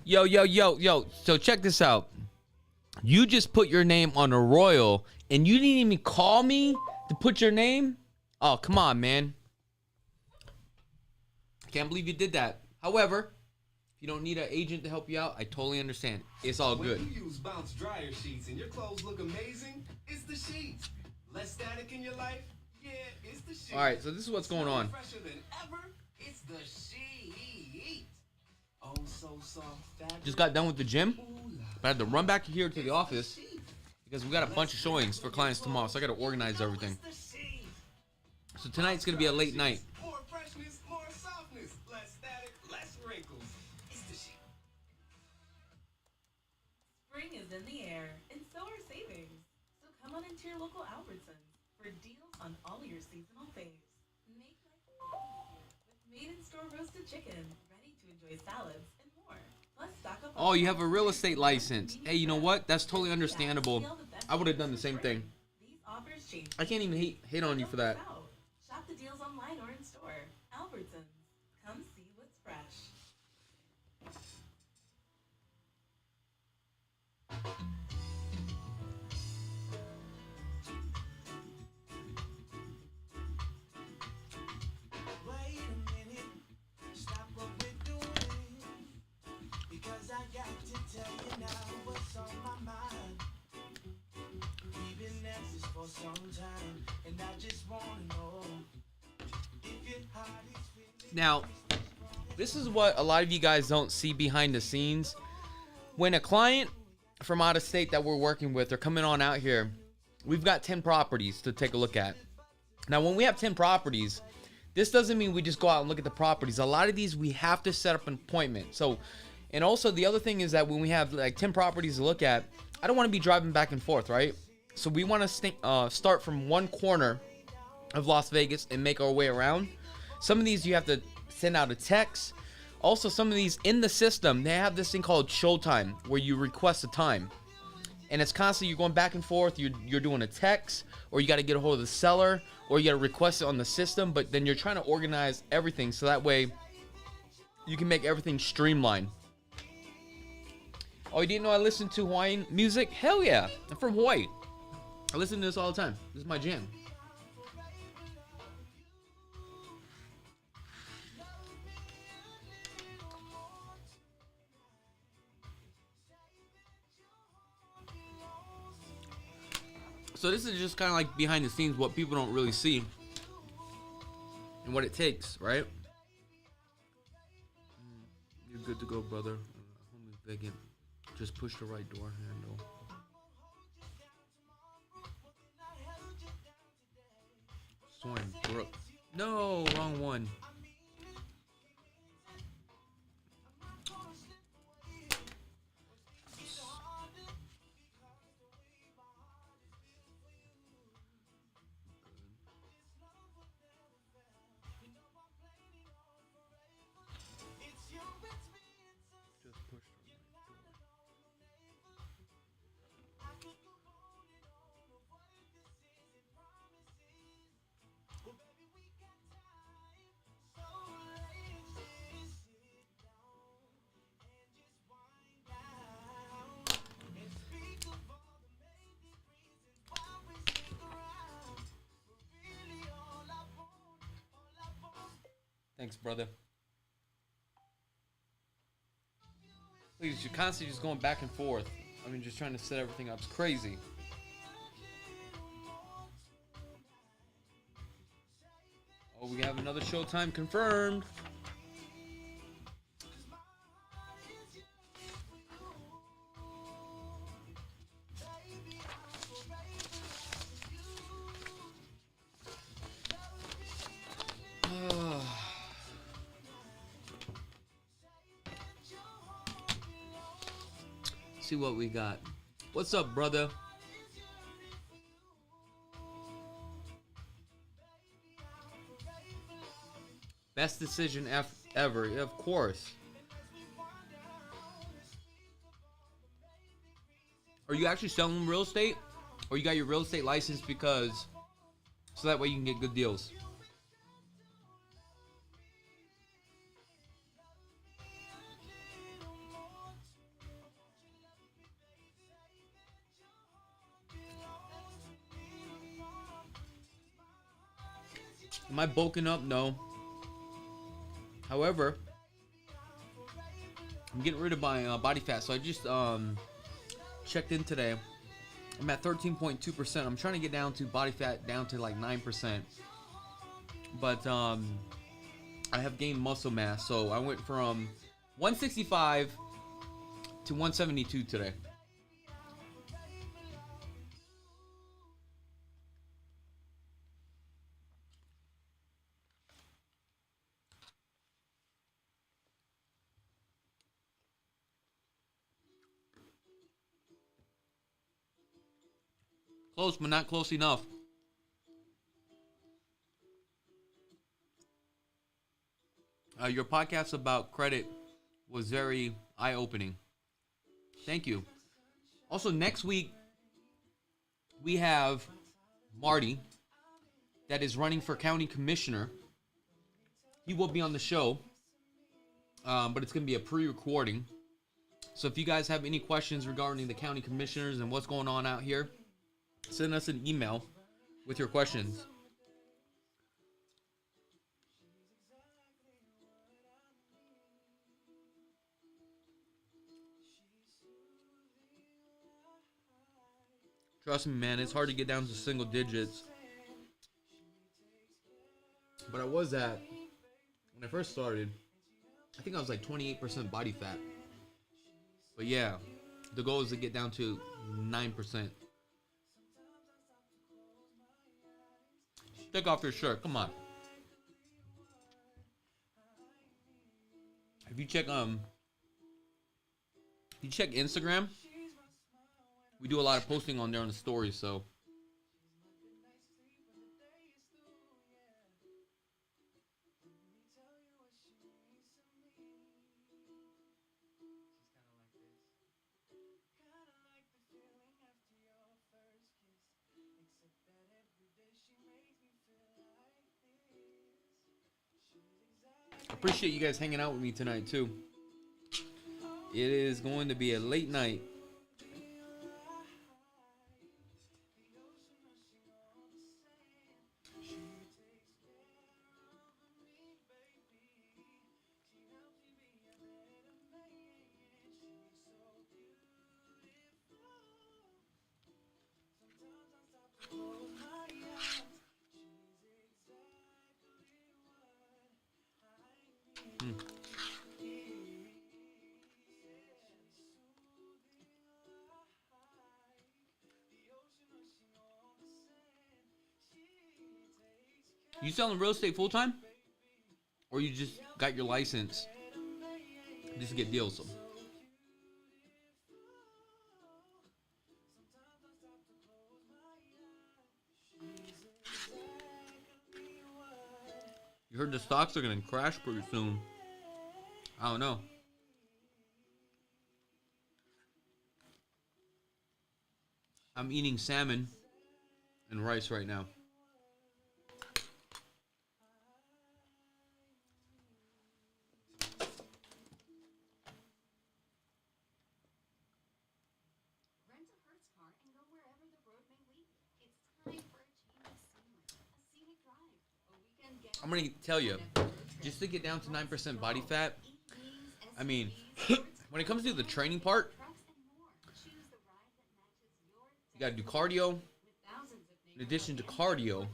Yo. So check this out. You just put your name on a royal, and you didn't even call me to put your name? Oh, come on, man. Can't believe you did that. However, if you don't need an agent to help you out, I totally understand. It's all good. When you use Bounce dryer sheets and your clothes look amazing, it's the sheets. Less static in your life? Yeah, it's the sheets. All right, so this is what's going on. Fresher than ever? It's the sheet. Oh, so soft. Just got done with the gym, but I had to run back here to the office because we got a bunch of showings for clients tomorrow, so I got to organize everything. So tonight's going to be a late night. More freshness, more softness, less static, less wrinkles. It's the sheet. Spring is in the air, and so are savings. So come on into your local Albertsons for deals on all your seasonal faves. Make life with made-in-store roasted chicken, ready to enjoy salads and more. Plus, stock up. Oh, you have a real estate license. Hey, you know what? That's totally understandable. I would have done the same thing. These offers change. I can't even hate on you for that. Shop the deals online or in store. Albertsons. Come see what's fresh. Wait a minute, stop what we're doing, because I got to tell you now what's on my mind. We've been at this for some time, and I just want to know if your heart is feeling. Now, this is what a lot of you guys don't see behind the scenes. When a client from out of state that we're working with are coming on out here, we've got 10 properties to take a look at. Now, when we have 10 properties, this doesn't mean we just go out and look at the properties. A lot of these, we have to set up an appointment. So, and also the other thing is that when we have like 10 properties to look at, I don't want to be driving back and forth, right? So we want to start from one corner of Las Vegas and make our way around. Some of these you have to send out a text. Also, some of these in the system, they have this thing called Showtime, where you request a time. And it's constantly, you're going back and forth, you're doing a text, or you got to get a hold of the seller, or you got to request it on the system, but then you're trying to organize everything so that way you can make everything streamlined. Oh, you didn't know I listen to Hawaiian music? Hell yeah, I'm from Hawaii. I listen to this all the time. This is my jam. So this is just kind of like behind the scenes, what people don't really see and what it takes, right? You're good to go, brother. Home is vacant. Just push the right door handle. Soin Brook. No, wrong one. Thanks, brother. Please, you're constantly just going back and forth. I mean, just trying to set everything up. It's crazy. Oh, we have another showtime confirmed. See what we got. What's up, brother? Best decision ever. Yeah, of course. Are you actually selling real estate? Or you got your real estate license because so that way you can get good deals? Am I bulking up? No. However, I'm getting rid of my body fat. So I just checked in today. I'm at 13.2%. I'm trying to get down to body fat down to like 9%. But I have gained muscle mass. So I went from 165 to 172 today. Close, but not close enough. Your podcast about credit was very eye-opening. Thank you. Also, next week, we have Marty that is running for county commissioner. He will be on the show, but it's going to be a pre-recording. So if you guys have any questions regarding the county commissioners and what's going on out here, send us an email with your questions. Trust me, man, it's hard to get down to single digits. But I was at, when I first started, I think I was like 28% body fat. But yeah, the goal is to get down to 9%. Take off your shirt, come on. If you check Instagram, we do a lot of posting on there on the stories, so I appreciate you guys hanging out with me tonight too. It is going to be a late night. You selling real estate full time? Or you just got your license just to get deals? You heard the stocks are going to crash pretty soon. I don't know. I'm eating salmon and rice right now. I'm going to tell you, just to get down to 9% body fat, I mean, when it comes to the training part, you got to do cardio. In addition to cardio,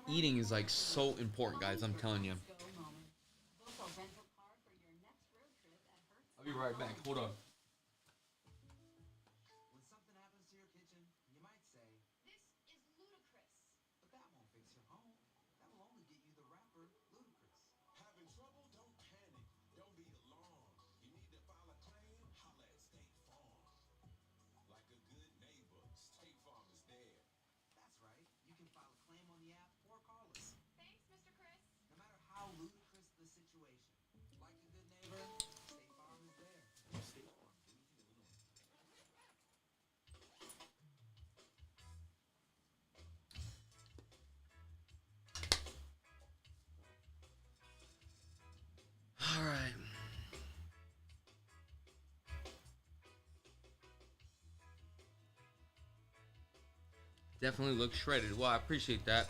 eating is like so important, guys. I'm telling you. I'll be right back. Hold on. When something happens to your kitchen, you might say, "This is ludicrous." But that won't fix your home. That will only get you the rapper, Ludacris. Having trouble? Don't panic. Don't be alarmed. You need to file a claim? Holla at State Farm. Like a good neighbor, State Farm is there. That's right. You can file a claim on the app or call us. Thanks, Mr. Chris. No matter how ludicrous the situation, like a good neighbor, State Farm is there. State Farm, Bloomington, Illinois. All right. Definitely looks shredded. Well, I appreciate that.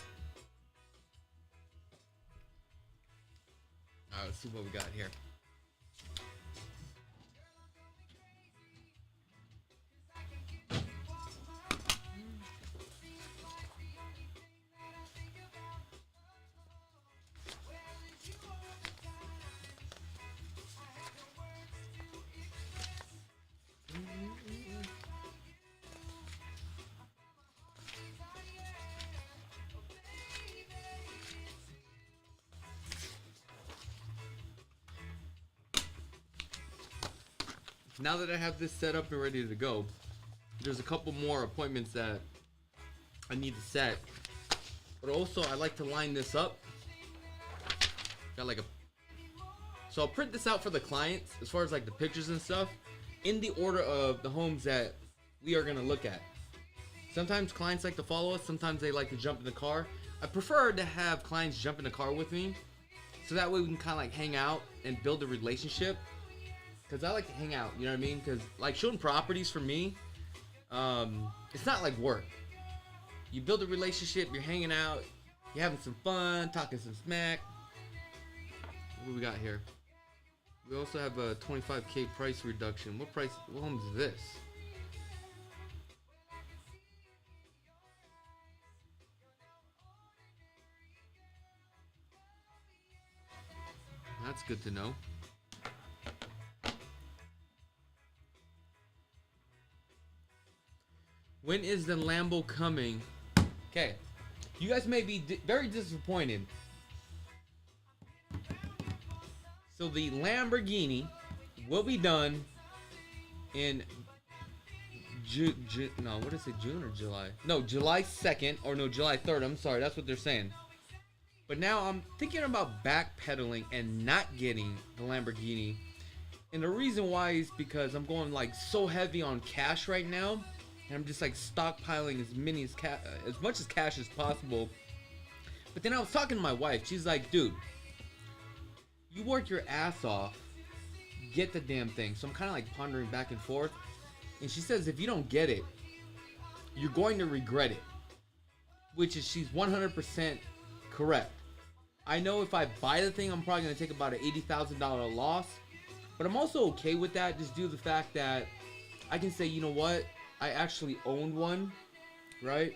see what we got here. Now that I have this set up and ready to go, there's a couple more appointments that I need to set. But also, I like to line this up. Got like a... So I'll print this out for the clients, as far as like the pictures and stuff, in the order of the homes that we are going to look at. Sometimes clients like to follow us. Sometimes they like to jump in the car. I prefer to have clients jump in the car with me, so that way we can kind of like hang out and build a relationship. Because I like to hang out, you know what I mean? Because like showing properties for me, it's not like work. You build a relationship, you're hanging out, you're having some fun, talking some smack. What do we got here? We also have a 25K price reduction. What home is this? That's good to know. When is the Lambo coming? Okay, you guys may be very disappointed. So the Lamborghini will be done in June or July? No, July 2nd, or no, July 3rd. I'm sorry, that's what they're saying. But now I'm thinking about backpedaling and not getting the Lamborghini. And the reason why is because I'm going like so heavy on cash right now. And I'm just like stockpiling as much cash as possible. But then I was talking to my wife. She's like, dude, you work your ass off, get the damn thing. So I'm kind of like pondering back and forth. And she says, if you don't get it, you're going to regret it. Which is, she's 100% correct. I know if I buy the thing, I'm probably going to take about an $80,000 loss. But I'm also okay with that, just due to the fact that I can say, you know what? I actually owned one, right?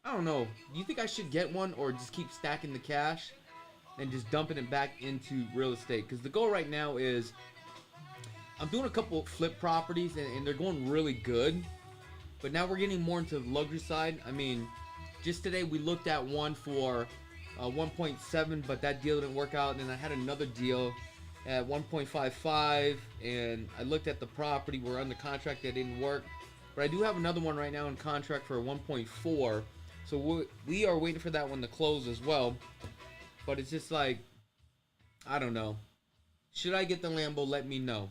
I don't know. Do you think I should get one or just keep stacking the cash and just dumping it back into real estate? Because the goal right now is I'm doing a couple of flip properties and they're going really good. But now we're getting more into the luxury side. I mean, just today we looked at one for 1.7, but that deal didn't work out. And then I had another deal at 1.55, and I looked at the property. We're under contract, that didn't work. But I do have another one right now in contract for 1.4. So we are waiting for that one to close as well. But it's just like, I don't know. Should I get the Lambo? Let me know.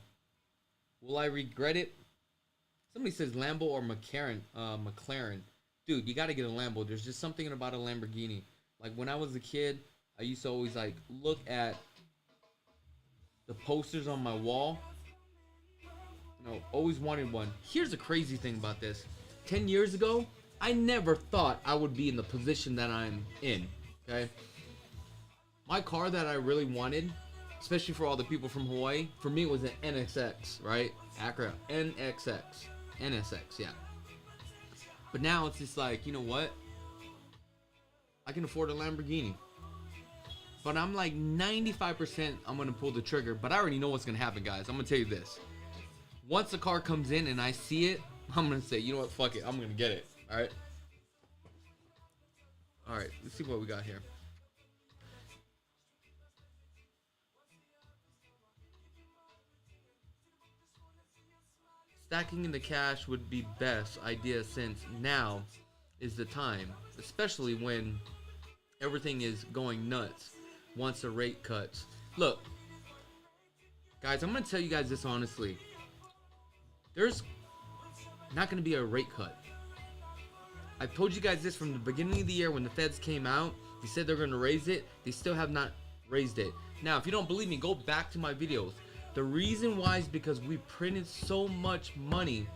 Will I regret it? Somebody says Lambo or McLaren. Dude, you got to get a Lambo. There's just something about a Lamborghini. Like when I was a kid, I used to always like look at the posters on my wall. No, always wanted one. Here's the crazy thing about this. 10 years ago, I never thought I would be in the position that I'm in, okay? My car that I really wanted, especially for all the people from Hawaii, for me it was an NSX, right? Acura NSX, yeah. But now it's just like, you know what? I can afford a Lamborghini. But I'm like 95% I'm going to pull the trigger. But I already know what's going to happen, guys. I'm going to tell you this. Once the car comes in and I see it, I'm going to say, you know what, fuck it. I'm going to get it. All right? All right, let's see what we got here. Stacking in the cash would be best idea since now is the time, especially when everything is going nuts once the rate cuts. Look, guys, I'm going to tell you guys this honestly. There's not going to be a rate cut. I've told you guys this from the beginning of the year when the feds came out. They said they're going to raise it. They still have not raised it. Now, if you don't believe me, go back to my videos. The reason why is because we printed so much money,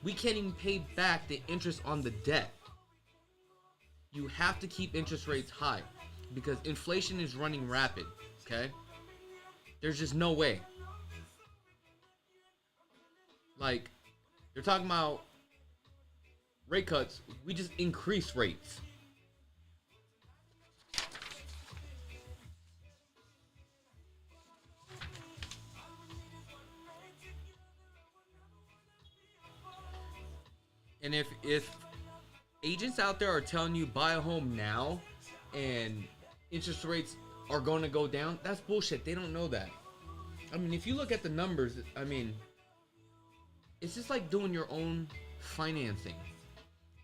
we can't even pay back the interest on the debt. You have to keep interest rates high because inflation is running rapid, okay? There's just no way. Like, they're talking about rate cuts. We just increase rates. And if agents out there are telling you buy a home now and interest rates are going to go down, that's bullshit. They don't know that. I mean, if you look at the numbers, I mean, it's just like doing your own financing.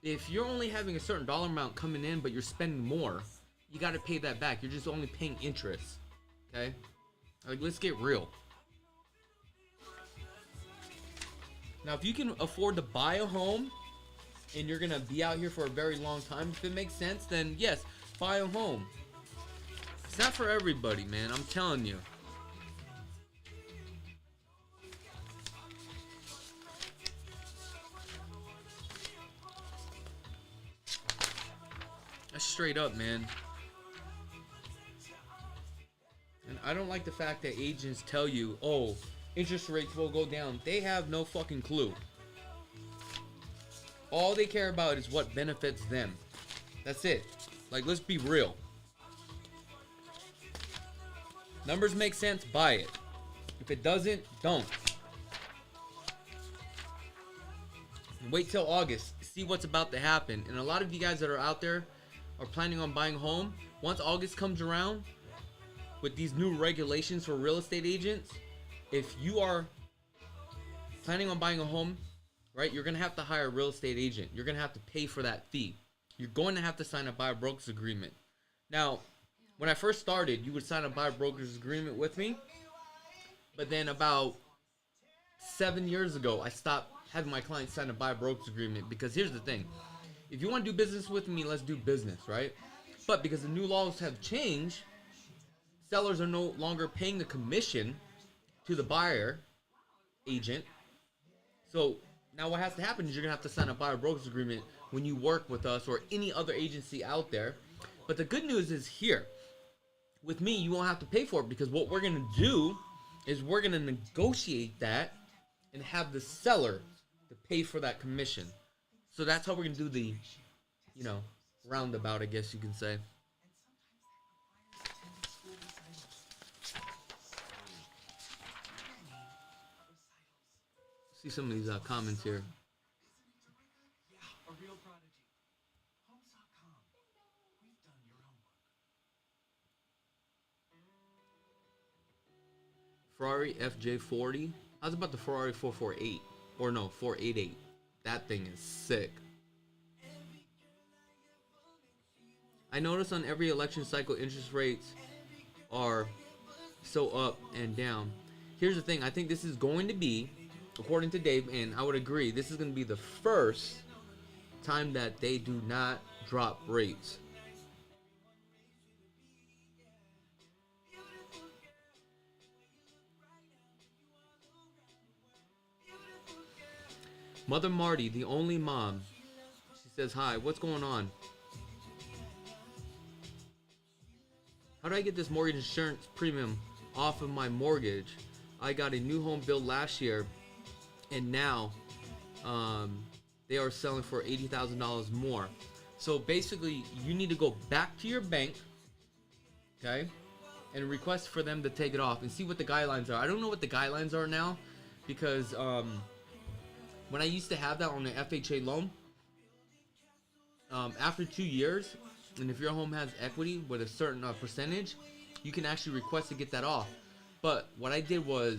If you're only having a certain dollar amount coming in, but you're spending more, you got to pay that back. You're just only paying interest. Okay? Like, let's get real. Now, if you can afford to buy a home and you're going to be out here for a very long time, if it makes sense, then yes, buy a home. It's not for everybody, man. I'm telling you. That's straight up, man. And I don't like the fact that agents tell you, oh, interest rates will go down. They have no fucking clue. All they care about is what benefits them. That's it. Like, let's be real. Numbers make sense, buy it. If it doesn't, don't. And wait till August. See what's about to happen. And a lot of you guys that are out there are planning on buying a home. Once August comes around, with these new regulations for real estate agents, if you are planning on buying a home, right, you're going to have to hire a real estate agent. You're going to have to pay for that fee. You're going to have to sign a buyer broker's agreement. Now, when I first started, you would sign a buyer broker's agreement with me. But then about 7 years ago, I stopped having my clients sign a buyer broker's agreement, because here's the thing. If you want to do business with me, let's do business, right? But because the new laws have changed, sellers are no longer paying the commission to the buyer agent. So now what has to happen is you're going to have to sign a buyer broker's agreement when you work with us or any other agency out there. But the good news is here. With me, you won't have to pay for it, because what we're going to do is we're going to negotiate that and have the seller to pay for that commission. So that's how we're going to do the, you know, roundabout, I guess you can say. See some of these comments here. Yeah, a real prodigy. Homes.com. We've done your homework. Ferrari FJ40. How's about the Ferrari 448? Or no, 488. That thing is sick. I notice on every election cycle, interest rates are so up and down. Here's the thing. I think this is going to be, according to Dave, and I would agree, this is going to be the first time that they do not drop rates. Mother Marty, the only mom, she says, hi, what's going on? How do I get this mortgage insurance premium off of my mortgage? I got a new home built last year, and now they are selling for $80,000 more. So basically, you need to go back to your bank, okay, and request for them to take it off and see what the guidelines are. I don't know what the guidelines are now, because when I used to have that on an FHA loan, after 2 years, and if your home has equity with a certain percentage, you can actually request to get that off. But what I did was,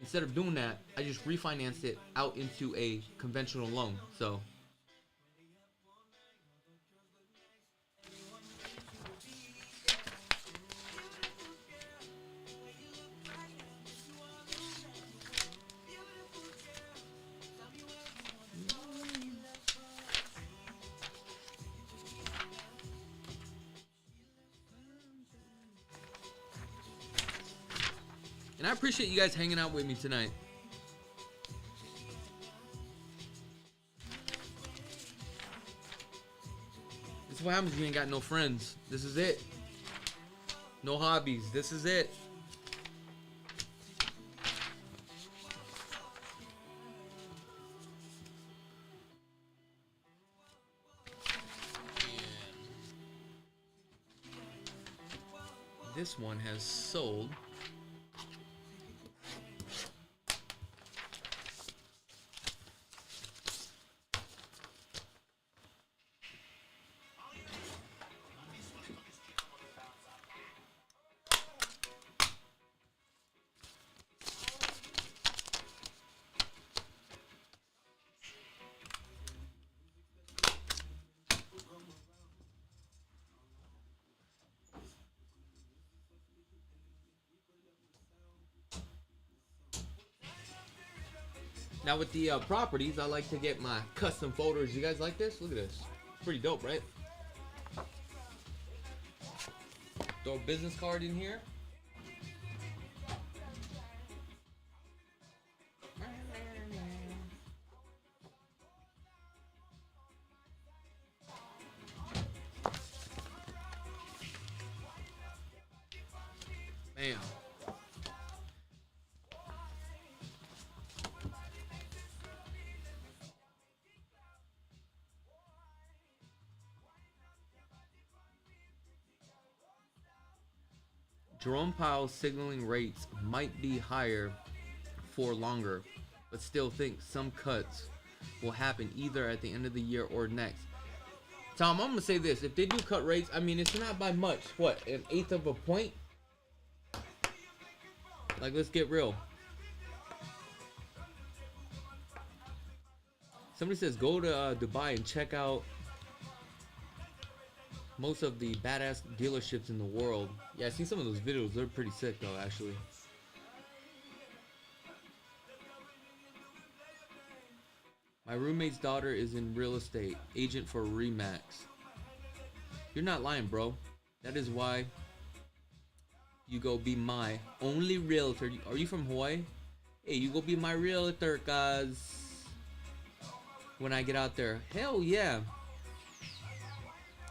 instead of doing that, I just refinanced it out into a conventional loan. So and I appreciate you guys hanging out with me tonight. This is what happens when you ain't got no friends. This is it. No hobbies. This is it. This one has sold. Now with the properties, I like to get my custom folders. You guys like this? Look at this. Pretty dope, right? Throw a business card in here. Bam. Jerome Powell's signaling rates might be higher for longer, but still think some cuts will happen either at the end of the year or next. Tom, I'm gonna say this: if they do cut rates, I mean it's not by much. What, an eighth of a point? Like, let's get real. Somebody says go to Dubai and check out most of the badass dealerships in the world. Yeah, I've seen some of those videos. They're pretty sick though, actually. My roommate's daughter is in real estate, agent for Remax. You're not lying, bro. That is why you go be my only realtor. Are you from Hawaii? Hey, you go be my realtor, guys. When I get out there. Hell yeah.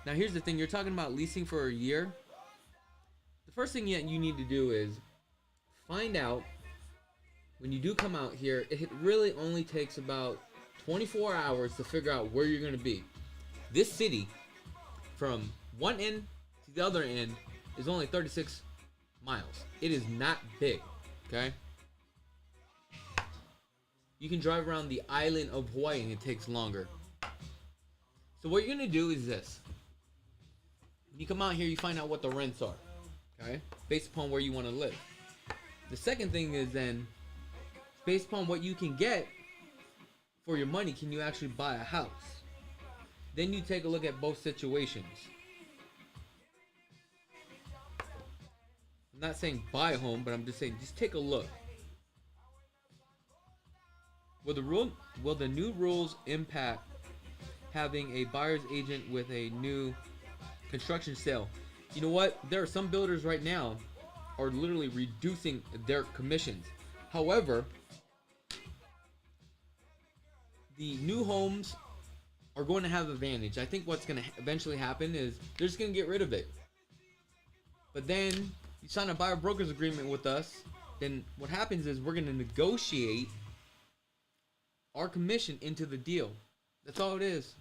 Now here's the thing, you're talking about leasing for a year. The first thing you need to do is find out, when you do come out here, it really only takes about 24 hours to figure out where you're going to be. This city, from one end to the other end, is only 36 miles. It is not big, okay? You can drive around the island of Hawaii and it takes longer. So what you're going to do is this. When you come out here, you find out what the rents are, okay? Based upon where you want to live. The second thing is then, based upon what you can get for your money, can you actually buy a house? Then you take a look at both situations. I'm not saying buy a home, but I'm just saying just take a look. Will the new rules impact having a buyer's agent with a new construction sale? You know what? There are some builders right now are literally reducing their commissions. However, the new homes are going to have advantage. I think what's going to eventually happen is they're just going to get rid of it. But then you sign a buyer broker's agreement with us, then what happens is we're going to negotiate our commission into the deal. That's all it is.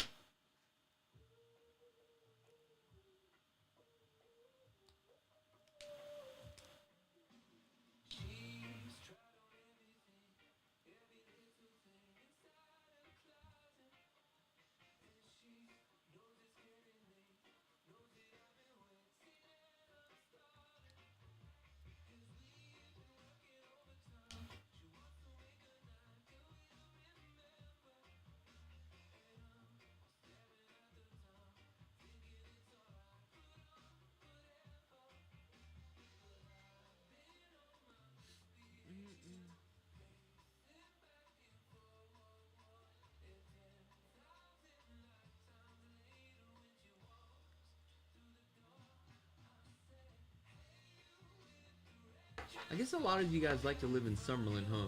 I guess a lot of you guys like to live in Summerlin, huh?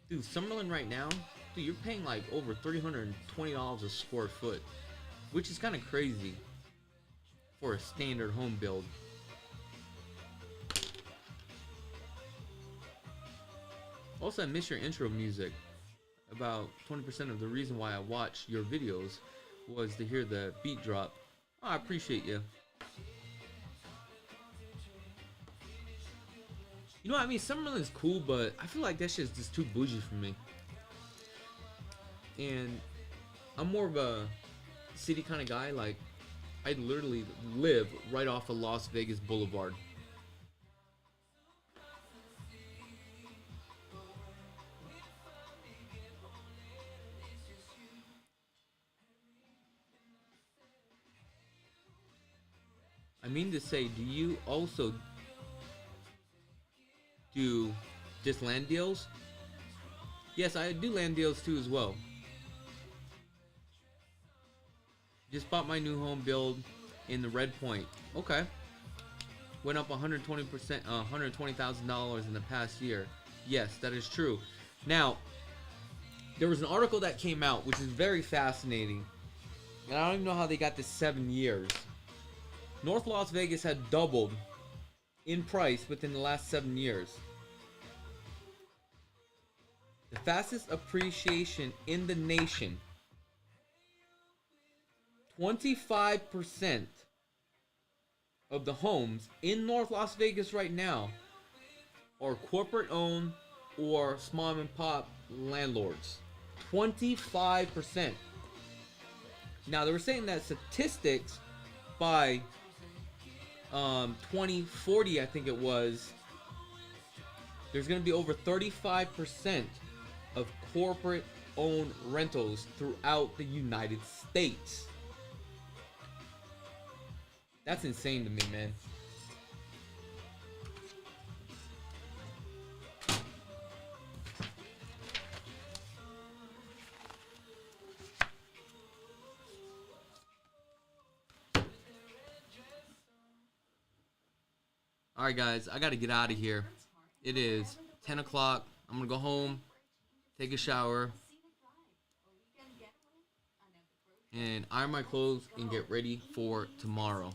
Dude, Summerlin right now, dude, you're paying like over $320 a square foot, which is kind of crazy for a standard home build. Also, I miss your intro music. About 20% of the reason why I watch your videos was to hear the beat drop. Oh, I appreciate you. You know what I mean? Summerlin's cool, but I feel like that shit's just too bougie for me. And I'm more of a city kind of guy. Like, I literally live right off of Las Vegas Boulevard. I mean to say, do you also do just land deals? Yes, I do land deals too as well. Just bought my new home build in the Red Point. Okay. Went up 120%, $120,000 in the past year. Yes, that is true. Now, there was an article that came out which is very fascinating. And I don't even know how they got this 7 years. North Las Vegas had doubled in price within the last 7 years. The fastest appreciation in the nation. 25% of the homes in North Las Vegas right now are corporate owned or small and pop landlords. 25%. Now they were saying that statistics by 2040, I think it was, there's going to be over 35% of corporate owned rentals throughout the United States. That's insane to me, man. Alright guys, I gotta get out of here. It is 10 o'clock. I'm gonna go home, take a shower, and iron my clothes and get ready for tomorrow.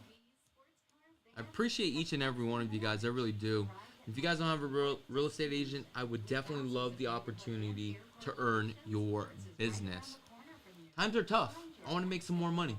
I appreciate each and every one of you guys. I really do. If you guys don't have a real estate agent, I would definitely love the opportunity to earn your business. Times are tough. I want to make some more money.